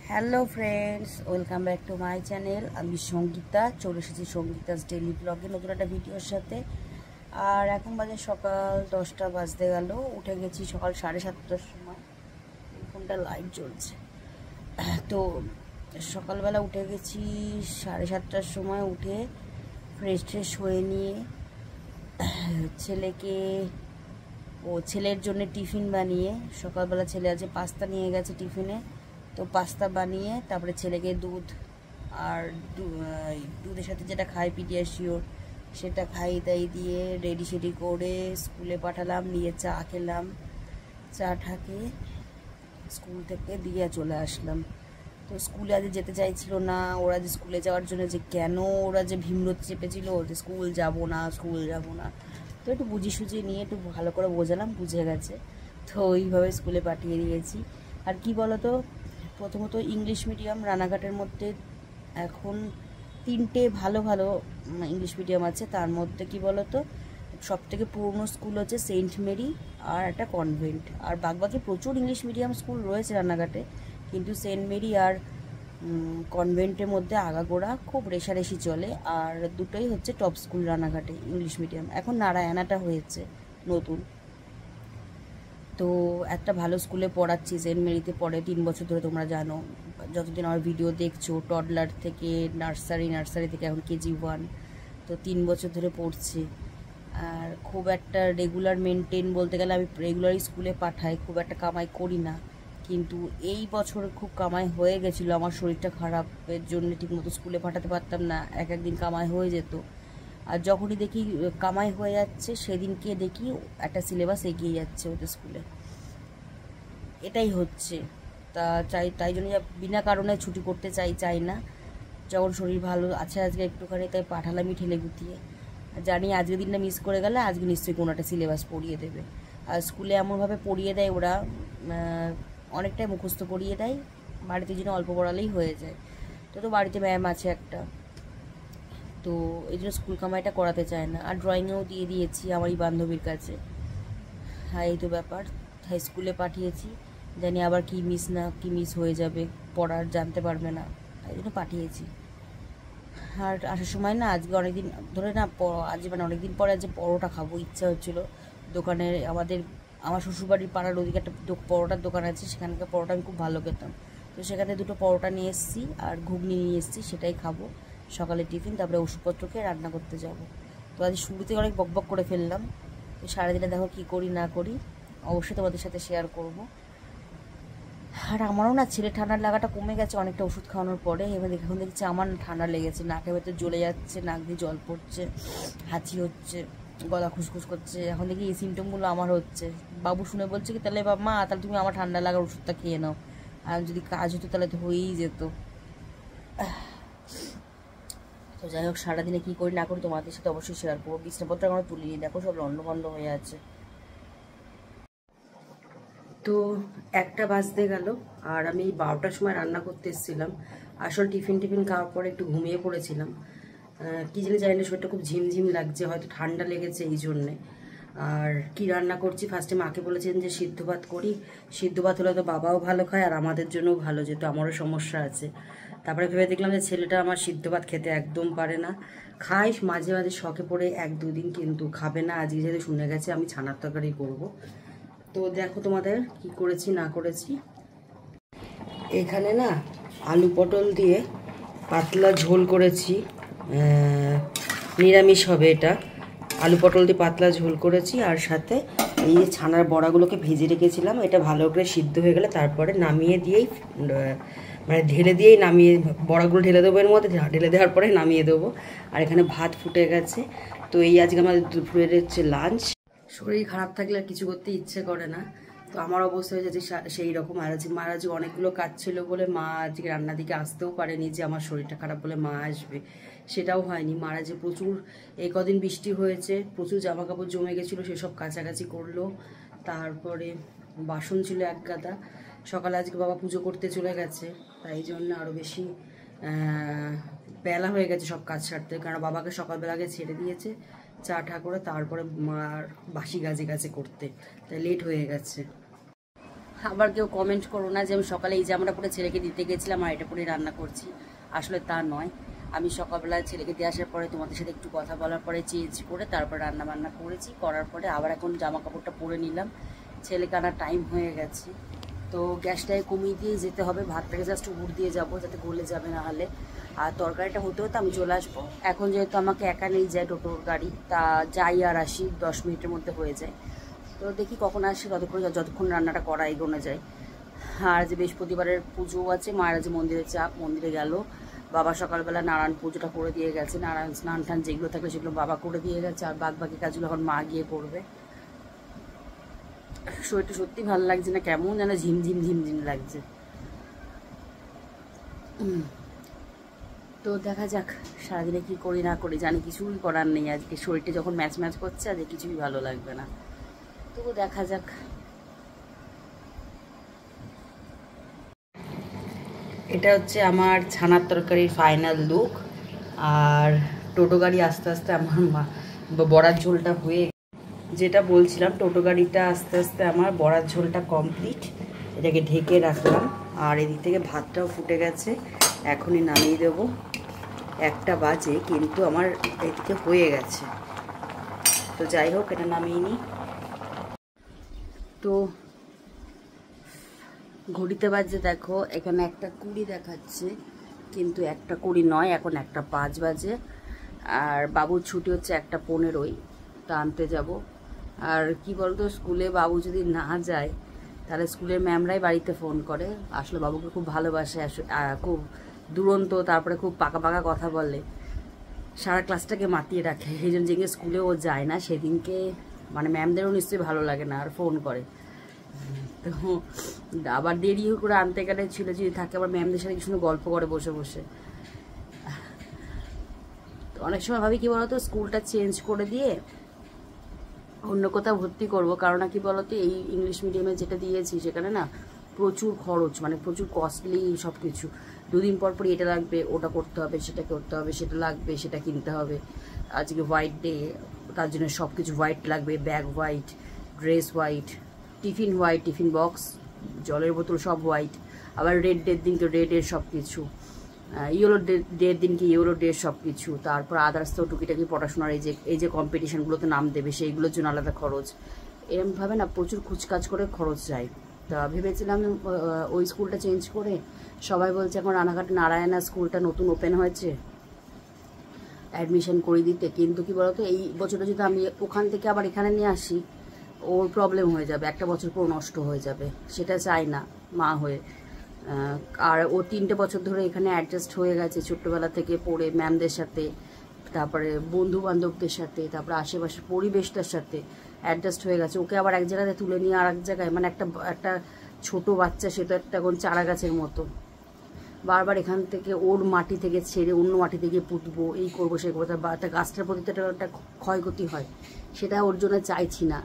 Hello friends, welcome back to my channel. আমি সঙ্গীতা, চলে এসেছি সঙ্গীতাস ডেইলি ব্লগে নতুন একটা ভিডিওর সাথে। আর এখন বাজে সকাল 10টা বাজতে গেল। উঠে গেছি সকাল 7:30টার সময়। ফোনটা লাইট জ্বলছে। তো সকালবেলা উঠে গেছি 7:30টার সময়। উঠে ফ্রেশ হয়ে নিয়ে ছেলের জন্য টিফিন বানিয়ে, সকালবেলা ছেলে আছে পাস্তা নিয়ে গেছে টিফিনে, তো পাস্তা বানিয়ে তারপরে ছেলেকে দুধ আর দুধের সাথে যেটা খায় পিডিয়াশিওর, সেটা খাইয়ে দাইয়ে দিয়ে রেডি সেডি করে স্কুলে পাঠালাম। নিয়ে চা খেলাম, চা ঠাকে স্কুল থেকে দিয়ে চলে আসলাম। তো স্কুলে আজ যেতে চাইছিল না ওরা, যে স্কুলে যাওয়ার জন্য যে কেন ওরা যে ভীমরতি চেপেছিল যে স্কুল যাব না। তো একটু বুঝিয়ে নিয়ে একটু ভালো করে বোঝালাম, বুঝে গেছে। তো ওইভাবে স্কুলে পাঠিয়ে দিয়েছি। আর কি বলতো, প্রথমত ইংলিশ মিডিয়াম রানাঘাটের মধ্যে এখন 3টে ভালো ইংলিশ মিডিয়াম আছে। তার মধ্যে কি বলতো, সবথেকে পুরনো স্কুল হচ্ছে সেন্ট মেরি আর একটা কনভেন্ট। আর বাকি প্রচুর ইংলিশ মিডিয়াম স্কুল রয়েছে রানাঘাটে, কিন্তু সেন্ট মেরি আর কনভেন্টের মধ্যে আগাগোড়া খুব রেশারেশি চলে। আর দুটোই হচ্ছে টপ স্কুল রানাঘাটে ইংলিশ মিডিয়াম। এখন নারায়ণাটা হয়েছে নতুন। তো একটা ভালো স্কুলে পড়াচ্ছি, সেন্ট মেরিতে পড়ে 3 বছর ধরে। তোমরা জানো, যতদিন আমার ভিডিও দেখছো, টডলার থেকে নার্সারি থেকে এখন কেজি 1, তো 3 বছর ধরে পড়ছে। আর খুব একটা রেগুলার মেনটেন বলতে গেলে, আমি রেগুলারই স্কুলে পাঠাই, খুব একটা কামাই করি না। কিন্তু এই বছর খুব কামাই হয়ে গেছিলো। আমার শরীরটা খারাপের জন্য ঠিকমতো স্কুলে পাঠাতে পারতাম না, একদিন কামাই হয়ে যেত। আর যখনই দেখি কামাই হয়ে যাচ্ছে, সেদিনকে দেখি একটা সিলেবাস এগিয়ে যাচ্ছে ওদের স্কুলে। এটাই হচ্ছে। তাই জন্য বিনা কারণে ছুটি করতে চাই না। যখন শরীর ভালো আছে আজকে একটুখানি, তাই পাঠালামই ঠেলে গুটিয়ে। জানি আজকের দিনটা মিস করে গেলে আজকে নিশ্চয়ই কোনো একটা সিলেবাস পড়িয়ে দেবে। আর স্কুলে এমনভাবে পড়িয়ে দেয় ওরা, অনেকটাই মুখস্থ পড়িয়ে দেয়, বাড়িতে যেন অল্প পড়ালেই হয়ে যায়। তো বাড়িতে ম্যাম আছে একটা, তো এই জন্য স্কুল কামাইটা করাতে চায় না। আর ড্রয়িংয়েও দিয়ে দিয়েছি আমার এই বান্ধবীর কাছে। হ্যাঁ, এই তো ব্যাপার। তাই স্কুলে পাঠিয়েছি, জানি আবার কি মিস হয়ে যাবে, পড়ার জানতে পারবে না, তাই জন্য পাঠিয়েছি। আর আসার সময় না, আজকে অনেকদিন ধরে না, অনেকদিন পরে আজ পরোটা খাবো ইচ্ছা হচ্ছিলো। দোকানের আমার শ্বশুরবাড়ির পাড়ার ওদিকে একটা পরোটার দোকান আছে, সেখানকার পরোটা আমি খুব ভালো খেতাম। তো সেখানে 2টো পরোটা নিয়ে এসেছি আর ঘুগনি নিয়ে এসেছি, সেটাই খাবো সকালে টিফিন। তারপরে ওষুধপত্র খেয়ে রান্না করতে যাব। তো আজ শুরুতে অনেক বকবক করে ফেললাম। তো সারাদিনে দেখো কী করি না করি, অবশ্যই তোমাদের সাথে শেয়ার করব। আর আমারও না ছেলে ঠান্ডার লাগাটা কমে গেছে অনেকটা ওষুধ খাওয়ানোর পরে। এখন দেখছি আমার ঠান্ডা লেগেছে, নাকের ভেতর জ্বলে যাচ্ছে, নাক দিয়ে জল পড়ছে, হাঁচি হচ্ছে, গলা খুসখুস করছে। এখন দেখি এই সিমটমগুলো আমার হচ্ছে। বাবু শুনে বলছে কি, তাহলে তাহলে তুমি আমার ঠান্ডা লাগার ওষুধটা খেয়ে নাও। আর যদি কাজ হতো তাহলে তো হয়েই যেত। তো যাই হোক, সারাদিনে কী করি না করি তোমাদের সাথে অবশ্যই শেয়ার করবো। বিছনাপত্র এখনো তুলিনি, দেখো সব লন্ডভন্ড হয়ে আছে। তো 1টা বাজতে গেল, আর আমি 12টার সময় রান্না করতে এসেছিলাম। আসল টিফিন খাওয়ার পরে একটু ঘুমিয়ে পড়েছিলাম। কী জানি না, শরীরটা খুব ঝিমঝিম লাগছে, হয়তো ঠান্ডা লেগেছে এই জন্যে। আর কি রান্না করছি, ফার্স্টে মাকে বলেছেন যে সিদ্ধ ভাত করি। সিদ্ধ ভাত হলে তো বাবাও ভালো খায় আর আমাদের জন্যও ভালো, যেহেতু আমারও সমস্যা আছে। তারপরে ভেবে দেখলাম যে ছেলেটা আমার সিদ্ধ ভাত খেতে একদম পারে না, খায় মাঝে মাঝে শখে পড়ে 1-2 দিন, কিন্তু খাবে না। আজকে যেহেতু শুনে গেছে আমি ছানার তরকারি করবো। তো দেখো তোমাদের কি করেছি না করেছি। এখানে না আলু পটল দিয়ে পাতলা ঝোল করেছি, নিরামিষ হবে এটা। আলু পটল দিয়ে পাতলা ঝোল করেছি, আর সাথে এই ছানার বড়াগুলোকে ভেজে রেখেছিলাম। এটা ভালো করে সিদ্ধ হয়ে গেলে তারপরে নামিয়ে দিয়েই, ঢেলে দিয়েই বড়াগুলো ঢেলে দেবো এর মধ্যে, ঢেলে দেওয়ার পরে নামিয়ে দেবো। আর এখানে ভাত ফুটে গেছে। তো এই আজকে আমাদের দুপুরের হচ্ছে লাঞ্চ। শরীর খারাপ থাকলে আর কিছু করতে ইচ্ছে করে না, তো আমার অবস্থা হয়ে যাচ্ছে সেই রকম। আর আজকে অনেকগুলো কাজ ছিল বলে মা আজকে রান্নার দিকে আসতেও পারেনি, যে আমার শরীরটা খারাপ বলে মা আসবে, সেটাও হয়নি। মারা যে প্রচুর এই কদিন বৃষ্টি হয়েছে, প্রচুর জামা কাপড় জমে গেছিলো, সেসব কাছাকাছি করলো। তারপরে বাসন ছিল 1 গাদা। সকালে আজকে বাবা পুজো করতে চলে গেছে, তাই জন্য আরও বেশি বেলা হয়ে গেছে সব কাজ সারতে। কারণ বাবাকে সকালবেলা আগে ছেড়ে দিয়েছে চা ঠা করে, তারপরে মার বাসি গাছে করতে, তাই লেট হয়ে গেছে। আবার কেউ কমেন্ট করো না যে আমি সকালে এই জামাটা পরে ছেলেকে দিতে গেছিলাম আর এটা পরে রান্না করছি। আসলে তা নয়, আমি সকালবেলা ছেলেকে দিয়ে আসার পরে তোমাদের সাথে একটু কথা বলার পরে চেঞ্জ করে তারপর রান্না বান্না করেছি, করার পরে আবার এখন জামা কাপড়টা পরে নিলাম। ছেলেকে আনার টাইম হয়ে গেছে, তো গ্যাসটাকে কমিয়ে দিয়ে যেতে হবে। ভাতটাকে জাস্ট উপর দিয়ে যাবো যাতে গলে যাবে না হলে। আর তরকারিটা হতে হতে আমি চলে আসবো। এখন যেহেতু আমাকে একা নিয়ে যায় টোটোর গাড়ি, তা যাই আর আসি 10 মিনিটের মধ্যে হয়ে যায়। তো দেখি কখন আসি, যতক্ষণ রান্নাটা করা এগোনো যায়। আর যে বৃহস্পতিবারের পুজো আছে, মায়ের যে মন্দিরে চাপ, মন্দিরে গেল। বাবা সকালবেলা নারায়ণ পুজোটা করে দিয়ে গেছে, নারায়ণ স্নান টান যেগুলো থাকলে সেগুলো বাবা করে দিয়ে গেছে, আর বাকি কাজগুলো এখন মা গিয়ে করবে। শরীরটা সত্যি ভালো লাগছে না, কেমন যেন ঝিমঝিম ঝিমঝিম লাগছে। তো দেখা যাক সারাদিনে কি করি না করি, জানি কিছুই করার নেই। আজকে শরীরটা যখন ম্যাচ করছে আজকে কিছুই ভালো লাগবে না, তবু দেখা যাক। এটা হচ্ছে আমার ছানার তরকারির ফাইনাল লুক। আর টোটো গাড়ি আস্তে আস্তে আমার বড়ার ঝোলটা হয়ে, যেটা বলছিলাম, টোটো গাড়িটা আস্তে আস্তে আমার বড়ার ঝোলটা কমপ্লিট। এটাকে ঢেকে রাখলাম। আর এদিক থেকে ভাতটাও ফুটে গেছে, এখনই নামিয়ে দেবো। 1টা বাজে কিন্তু আমার এদিকে হয়ে গেছে। তো যাই হোক, এটা নামিয়ে নিই। তো ঘড়িতে বাজে দেখো, এখানে 1:20 দেখাচ্ছে, কিন্তু 1:20 নয়, এখন 1:05 বাজে। আর বাবুর ছুটি হচ্ছে 1:15, তা আনতে যাব। আর কি বলতো, স্কুলে বাবু যদি না যায় তাহলে স্কুলের ম্যামরাই বাড়িতে ফোন করে। আসলে বাবুকে খুব ভালোবাসে, খুব দুরন্ত, তারপরে খুব পাকা পাকা কথা বলে, সারা ক্লাসটাকে মাতিয়ে রাখে। এই জন্য যেদিনকে স্কুলে ও যায় না সেদিনকে মানে ম্যামদেরও নিশ্চয়ই ভালো লাগে না, আর ফোন করে। তো আবার দেরি করে আনতে গেলে ছিল যদি থাকে, আবার ম্যামদের সাথে কিছু গল্প করে বসে বসে। তো অনেক সময় ভাবি কি বলতো, স্কুলটা চেঞ্জ করে দিয়ে অন্য কোথাও ভর্তি করব। কারণ কি বলতো, এই ইংলিশ মিডিয়ামে যেটা দিয়েছি সেখানে না প্রচুর খরচ, মানে প্রচুর কস্টলি সব কিছু। 2 দিন পর পর এটা লাগবে, ওটা করতে হবে, সেটা করতে হবে, সেটা লাগবে, সেটা কিনতে হবে। আজকে হোয়াইট ডে, তার জন্য সব কিছু হোয়াইট লাগবে, bag white, dress white, tiffin white, tiffin box, জলের বোতল সব হোয়াইট। আবার রেড ডের দিনকে রেডের সব কিছু, ইয়েলো ডের দিনকে ইয়েলো ডের সব কিছু। তারপর আদার্স তো টুকিটাকি পড়াশোনার এই যে কম্পিটিশানগুলোতে নাম দেবে সেইগুলোর জন্য আলাদা খরচ। এরমভাবে না প্রচুর খুচকাজ করে খরচ যায়। তা ভেবেছিলাম ওই স্কুলটা চেঞ্জ করে, সবাই বলছে এখন রানাঘাটে নারায়ণা স্কুলটা নতুন ওপেন হয়েছে, অ্যাডমিশন করে দিতে। কিন্তু কি বলতো, এই বছরটা যদি আমি ওখান থেকে আবার এখানে নিয়ে আসি, ওর প্রবলেম হয়ে যাবে, 1 বছর পুরো নষ্ট হয়ে যাবে, সেটা চাই না মা হয়ে। আর ও 3টে বছর ধরে এখানে অ্যাডজাস্ট হয়ে গেছে, ছোট্টবেলা থেকে পড়ে ম্যামদের সাথে, তারপরে বন্ধু বান্ধবদের সাথে, তারপরে আশেপাশের পরিবেশটার সাথে অ্যাডজাস্ট হয়ে গেছে। ওকে আবার এক জায়গাতে তুলে নিয়ে আর এক জায়গায়, মানে একটা ছোট বাচ্চা, সে তো একটা এখন চারা গাছের মতো, বারবার এখান থেকে ওর মাটি থেকে ছেড়ে অন্য মাটিতে গিয়ে পুঁতবো, এই করবো সেই করবো, একটা গাছটার প্রতি একটা ক্ষয়ক্ষতি হয়, সেটা ওর জন্য চাইছি না।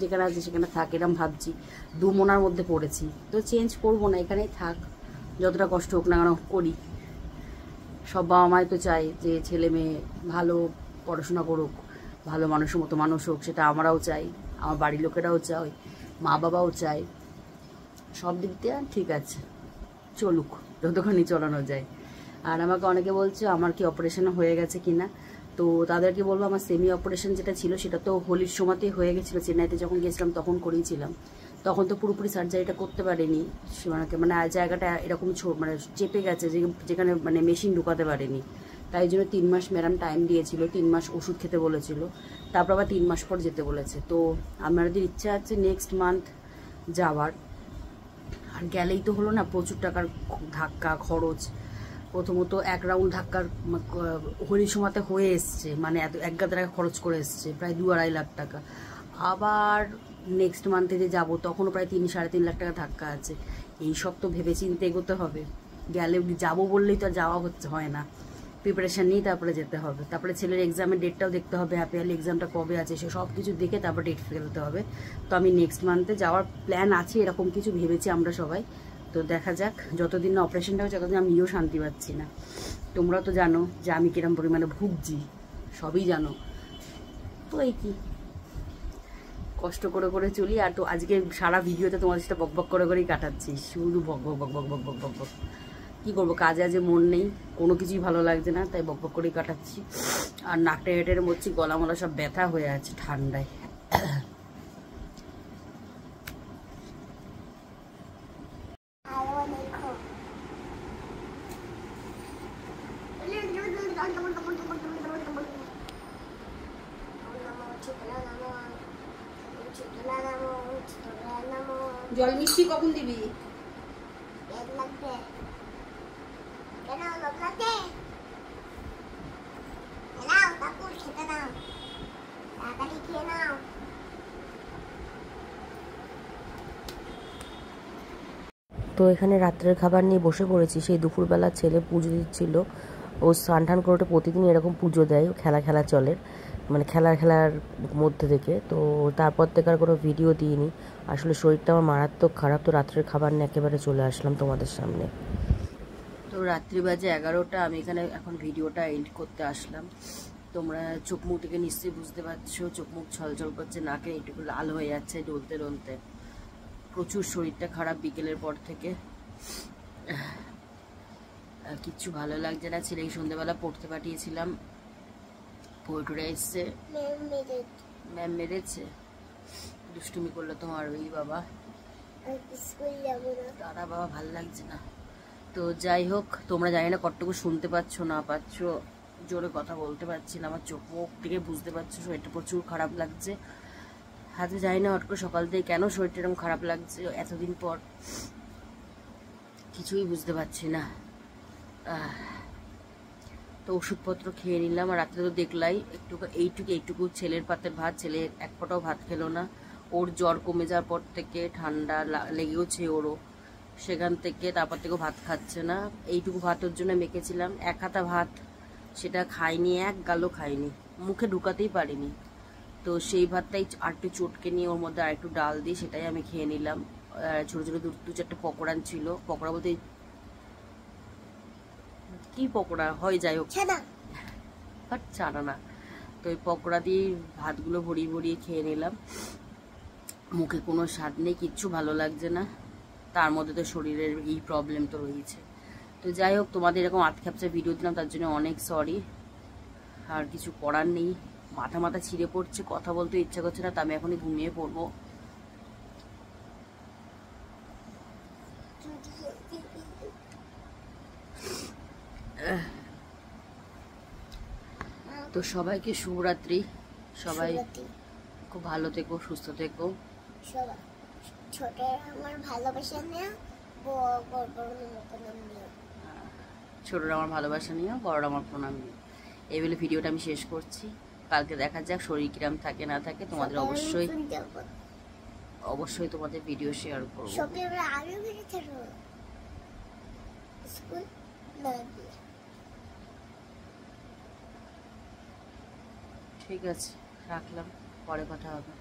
যেখানে আছে সেখানে থাক, এরকম ভাবছি। 2 মনার মধ্যে পড়েছি, তো চেঞ্জ করবো না, এখানেই থাক, যতটা কষ্ট হোক না কেন করি। সব বাবা মাই তো চাই যে ছেলে মেয়ে ভালো পড়াশোনা করুক, ভালো মানুষের মতো মানুষ হোক, সেটা আমরাও চাই, আমার বাড়ির লোকেরাও চাই, মা বাবাও চাই। সব দিক দিয়ে ঠিক আছে, চলুক, যতখানি চলানো যায়। আর আমাকে অনেকে বলছে আমার কি অপারেশন হয়ে গেছে কিনা, তো তাদেরকে বলবো আমার সেমি অপারেশন যেটা ছিল সেটা তো হোলির সময়তেই হয়ে গেছিলো, চেন্নাইতে যখন গেছিলাম তখন করিয়েছিলাম। তখন তো পুরোপুরি সার্জারিটা করতে পারিনি, মানে জায়গাটা এরকম মানে চেপে গেছে যেখানে মানে মেশিন ঢুকাতে পারেনি। তাই জন্য 3 মাস ম্যাডাম টাইম দিয়েছিল, 3 মাস ওষুধ খেতে বলেছিল, তারপর আবার 3 মাস পর যেতে বলেছে। তো আমাদের ইচ্ছা আছে নেক্সট মান্থ যাওয়ার। আর গেলেই তো হলো না, প্রচুর টাকার ধাক্কা খরচ। প্রথমত 1 রাউন্ড ধাক্কার হোলির সময়তে হয়ে এসছে, মানে এত 1,000 টাকা খরচ করে এসছে, প্রায় 2-2.5 লাখ টাকা। আবার নেক্সট মান্থে যে যাবো তখনও প্রায় 3-3.5 লাখ টাকা ধাক্কা আছে। এইসব তো ভেবে চিন্তে এগোতে হবে। গেলে যাবো বললেই তো আর যাওয়া হয় না, প্রিপারেশান নিয়ে তারপরে যেতে হবে। তারপরে ছেলের এক্সামের ডেটটাও দেখতে হবে, হ্যাপি ইয়ারলি এক্সামটা কবে আছে, সে সব কিছু দেখে তারপর ডেট ফেলতে হবে। তো আমি নেক্সট মান্থে যাওয়ার প্ল্যান আছে, এরকম কিছু ভেবেছি আমরা সবাই। তো দেখা যাক, যতদিন না অপারেশনটা হচ্ছে ততদিন আমিও শান্তি পাচ্ছি না। তোমরা তো জানো যে আমি কিরম পরিমাণে ভুগছি, সবই জানো। তো এই কি কষ্ট করে করে চলি। আর তো আজকে সারা ভিডিওতে তোমাদের সাথে বক বক করে করেই কাটাচ্ছি, শুধু বক বক বক বক বক বক বক বক। কী করবো, কাজে আজে মন নেই, কোনো কিছুই ভালো লাগছে না, তাই বক বক করেই কাটাচ্ছি। আর নাকটা হেঁটে মরছি, গলা মলা সব ব্যথা হয়ে আছে ঠান্ডায়। জল মিষ্টি কখন দিবি? তো এখানে রাত্রের খাবার নিয়ে বসে পড়েছি। সেই দুপুরবেলা ছেলে পুজো দিচ্ছিল, ও স্নান টান করে প্রতিদিন এরকম পুজো দেয়, খেলা চলে, মানে খেলার মধ্যে থেকে। তো তারপর থেকে আর কোনো ভিডিও দিইনি, আসলে শরীরটা আমার মারাত্মক খারাপ। তো রাত্রের খাবার নিয়ে একেবারে চলে আসলাম তোমাদের সামনে। তো রাত্রি বাজে 11টা, আমি এখানে এখন ভিডিওটা এন্ড করতে আসলাম। তোমরা চোখ মুখ থেকে নিশ্চয়ই বুঝতে পারছো, চোখ মুখ ছলছল করছে, নাকে একটু লাল হয়ে যাচ্ছে ডলতে ডলতে। প্রচুর শরীরটা খারাপ বিকেলের পর থেকে, কিচ্ছু ভালো লাগছে না। ছেলেকে সন্ধ্যেবেলা পড়তে পাঠিয়েছিলাম, পড়ে এসছে, ম্যাম মেরেছে, দুষ্টুমি করলো তোমার ওই বাবা, তারা বাবা ভাল লাগছে না। তো যাই হোক, তোমরা জানি না কতটুকু শুনতে পাচ্ছ না পাচ্ছ, জোরে কথা বলতে পারছি না, আমার চোখ মুখ থেকে বুঝতে পারছো শরীরটা প্রচুর খারাপ লাগছে। হাতে যাই না হট করে সকাল থেকে কেন শরীরটা এরকম খারাপ লাগছে এতদিন পর, কিছুই বুঝতে পারছি না। তো ওষুধপত্র খেয়ে নিলাম। আর রাত্রে তো দেখলাই এইটুকু ছেলের পাতের ভাত, ছেলে এক ফোঁটাও ভাত খেলো না। ওর জ্বর কমে যাওয়ার পর থেকে ঠান্ডা লেগেওছে ওরও, সেখান থেকে তারপর থেকেও ভাত খাচ্ছে না। এইটুকু ভাত ওর জন্য মেখেছিলাম, এক হাতা ভাত, সেটা খাইনি, এক গালও খাইনি, মুখে ঢুকাতেই পারিনি। তো সেই ভাতটাই আরেকটু চটকে নিয়ে ওর মধ্যে আরেকটু ডাল দিই, সেটাই আমি খেয়ে নিলাম। ছোটো ছোটো দু চারটে পকোড়া ছিল, পকোড়া বলতে কি পকোড়া হয়, যাই হোক, চানা না। তো ওই পকোড়া দিয়ে ভাতগুলো ভরিয়ে খেয়ে নিলাম। মুখে কোনো স্বাদ নেই, কিচ্ছু ভালো লাগছে না, তার মধ্যে তো শরীরের এই প্রবলেম তো রয়েছে। তো যাই হোক, তোমাদের এরকম আতখ্যাপচা ভিডিও দিলাম, তার জন্য অনেক সরি। আর কিছু করার নেই, মাথা ছিঁড়ে পড়ছে, কথা বলতে ইচ্ছা করছে না, তা আমি এখনই ঘুমিয়ে পড়বো। তো সবাইকে শুভরাত্রি, সবাই খুব ভালো থেকো, সুস্থ থেকো। ছোটরা আমার ভালোবাসা নিও, বড়রা আমার প্রণাম নিও। এই বলে ভিডিওটা আমি শেষ করছি। কালকে দেখা যাক শরীর কিরাম থাকে না থাকে, তোমাদের অবশ্যই তোমাদের ভিডিও শেয়ার করবো। ঠিক আছে, রাখলাম, পরে কথা হবে।